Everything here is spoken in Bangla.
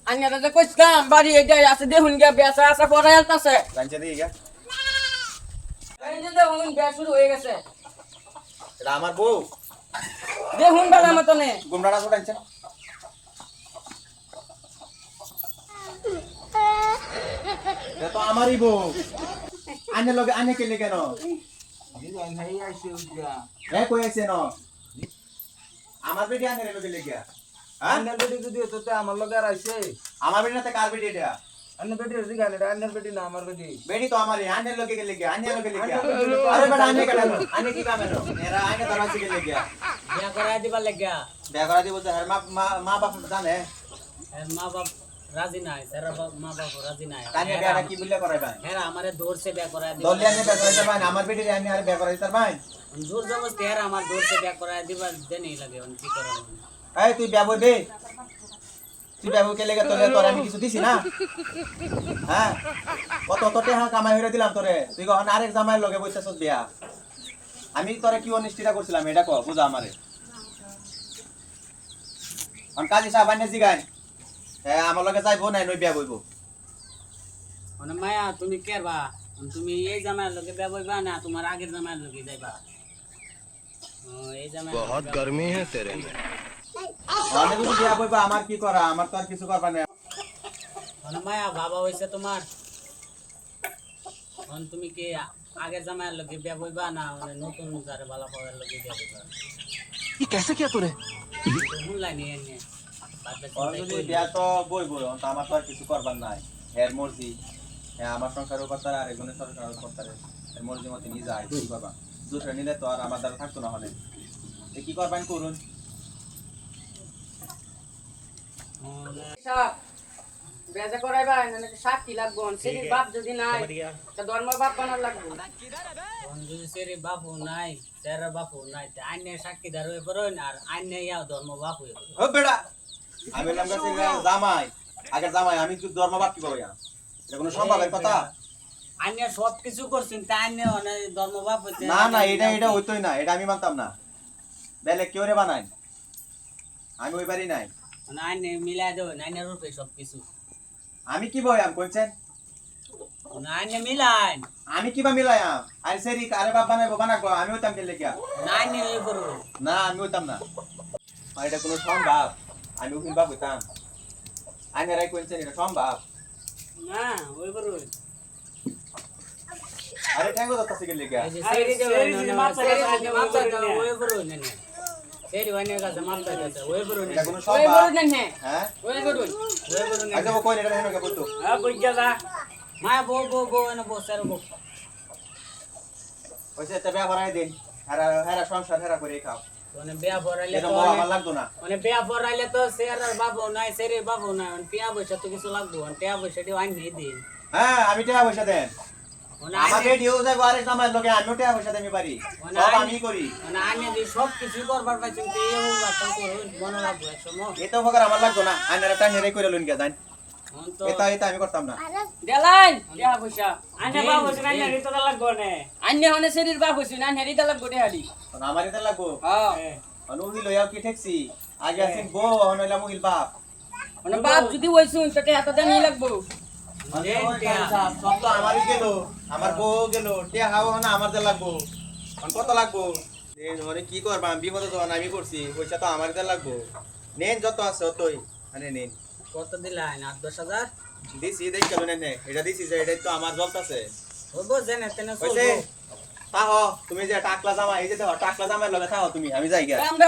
আইনা দাদা কইছিলাম বাড়ি এটাই আছে দেখুন গিয়া বেচা আছে পড়াই আছে জানছে দেখি গা এই যে দেখুন বেচা শুরু হয়ে গেছে এটা আমার বউ দেখুন বালা মতনে গুমরানা ছোটাইছে এটা তো আমারই বউ আনে লগে আনে কেলে কেন এ কই আইছে ন আমার বেটি আনে লগে লেগিয়া হ্যাঁ আন্নার বেটি যদি হতো তো আমার লগে আর আইছে আমার বেটি না তে কার বেটি এটা আন্নার বেটি হচ্ছে গান এটা আন্নার বেটি না আমার বেটি বেটি তো আমারই আনে লগে লেগিয়া আনে লগে লেগিয়া আরে বেটা আনে কেন আনে কি কাম এলো এরা আনে ধরা শিখে লেগিয়া বিয়া করাই দিবার লাগিয়া বিয়া করা দিব আর মা বাপ জানে এর মা বাপ রাজি নাই তার মা বাপ রাজি নাই কানে বিয়াটা কি বললে করাইবা হ্যাঁ আমারে দৌড়ছে বিয়া করাই দিবা দলিয়া নিয়ে বিয়া করাইতে ভাই আমার বেটি আনে আর বিয়া করাইতে ভাই জোর জবরদস্তি আর আমার দৌড়ছে বিয়া করাই দিবার দেনই লাগে কি করব এই তুই বিয়া বইবে তুই বিয়া বই কে লেগে তোরে আমি কিছু দিছি না হ্যাঁ কত কত টাকা কামাই হইরা দিলাম তোরে তুই কখন আরেক জামাইয়ের লগে বইতেছস বিয়া আমি তোরে কি অনিষ্টিটা করছিলাম এটা কও বুঝা আমারে অন কাজী সাহেব আইনে জিগাই হ্যাঁ আমার লগে যাইবো না নই বিয়া বইবো মানে মায়া তুমি কেরবা তুমি এই জামাইয়ের লগে বিয়া বইবা না তোমার আগের জামাইয়ের লগে যাইবা এই জামাই बहुत गर्मी है तेरे में আমি যদি বিয়া বইবো আমার কি করা আমার তো আর কিছু করবা না মানে মায়া বাবা হইছে তোমার তুমি কি আগের জামাইয়ের লগে বিয়া বইবা না মানে নতুন যারে বালা পাওয়ার লগে বিয়া বইবা ये कैसे किया तूने শুনলাই নি এনে যদি বিয়া তো বইবো তো আমার তো আর কিছু করবার নাই এর মর্জি হ্যাঁ আমার সংসারের উপর তার আরেকজনের সংসারের উপর তার এর মর্জি মতো নিয়ে যায় কি বাবা দুটো নিলে তো আর আমার দ্বারা থাকতো না হলে কি করবেন করুন বেজা করাইবা না সাক্ষী লাগবো সেরির বাপ যদি নাই তা ধর্ম বাপ বানার লাগবো যদি সেরির বাপও নাই সেরার বাপও নাই তা আইনে সাক্ষীদার হয়ে পড়েন আর আইনে ইয়া ধর্ম বাপ হয়ে পড়েন ও বেড়া আমি বললাম কাছে জামাই আগের জামাই আমি কি ধর্ম বাপ কি বলবো এটা কোনো সম্ভবের কথা আইনে সব কিছু করছেন তা আইনে অনেক ধর্ম বাপ হইতে না না এটা হইতোই না এটা আমি মানতাম না বেলে কেউ রে বানাই আমি ওই বাড়ি নাই মানে আইনে মিলাই দেবেন আইনের রূপে সব কিছু আমি কি বয়াম কইছেন মানে আইনে মিলাইন আমি কিবা মিলায়াম আর সেরি কারে বাপ বানাইবো বানাকো আমি হইতাম কে লেগিয়া না আইনে ওই করবো না আমি হইতাম না আর এটা কোনো সম্ভব আমি উকিল বাপ হইতাম আইনে রাই কইছেন এটা সম্ভব না ওই করবো আরে ঠ্যাঙ্গো দত্তা সিকে লেগিয়া এই যে সেরি দেবেন মাপটা ওই করবো না সেরি ওইনের কাছে মাপটা দিতে ওই করবো এটা কোনো ওই সম্ভব করবো না হ্যাঁ ওই করবো ওই করবো না আচ্ছা কই এটা হেনো কে বলতো হ্যাঁ বুঝা যা মায়া বো এনে বো স্যার বো ওইসে তে বিয়া করাই দিন হেরা হেরা সংসার হেরা করে খাও মানে বিয়া পড়াইলে এটা তো মোয়া আমার লাগতো না মানে বিয়া পড়াইলে তো সেরার বাবু নাই সেরের বাবু নাই টিয়া পয়সা তো কিছু লাগবো টিয়া পয়সা দিয়ে আইন নেই দিন হ্যাঁ আমি টাকা পয়সা দেন মানে আমাকে ডিও যাই আরেক জামাই লগে আমিও টাকা পয়সা দেমি পারি সব আমি করি মানে আইনে দিয়ে সব কিছু করবার পাইছেন তো এই বাচ্চা করুন মনে রাখবো এক সময় এটা উপকার আমার লাগতো না আইনারা টাইম নেই করে লইন গিয়া জান তো এটা আমি করতাম না দেলাইন টিয়া পয়সা আইনে বাবু হইছে আইনে রিতো লাগবো না আইনে হনে সেরির বাবু হইছে না হেরিতা লাগবো দেহারি আমার এটা লাগবো হ্যাঁ অনুহি লইয়া কি ঠেকছি আগে আসিন বো হনইলা মুহিল বাপ মানে বাপ যদি হইছুন তো টিয়া তো দেনি লাগবো সব তো আমারই গেল আমার বউ গেল টিয়া হাও না আমার দে লাগবো কত লাগবো মানে কি করবা বিপদ যখন আমি করছি পয়সা তো আমার দে লাগবো নেন যত আছে অতই মানে নেন কত দিলাইন 8-10,000 দিছি দেখ কেন নে এটা দিছি যে এটা তো আমার জলতাছে হবো জেনে তেনে কইছে চলবো তাহ তুমি যে টাকলা জামা এই যে টাকলা জামার লগে থাও তুমি আমি যাই গিয়া আমরা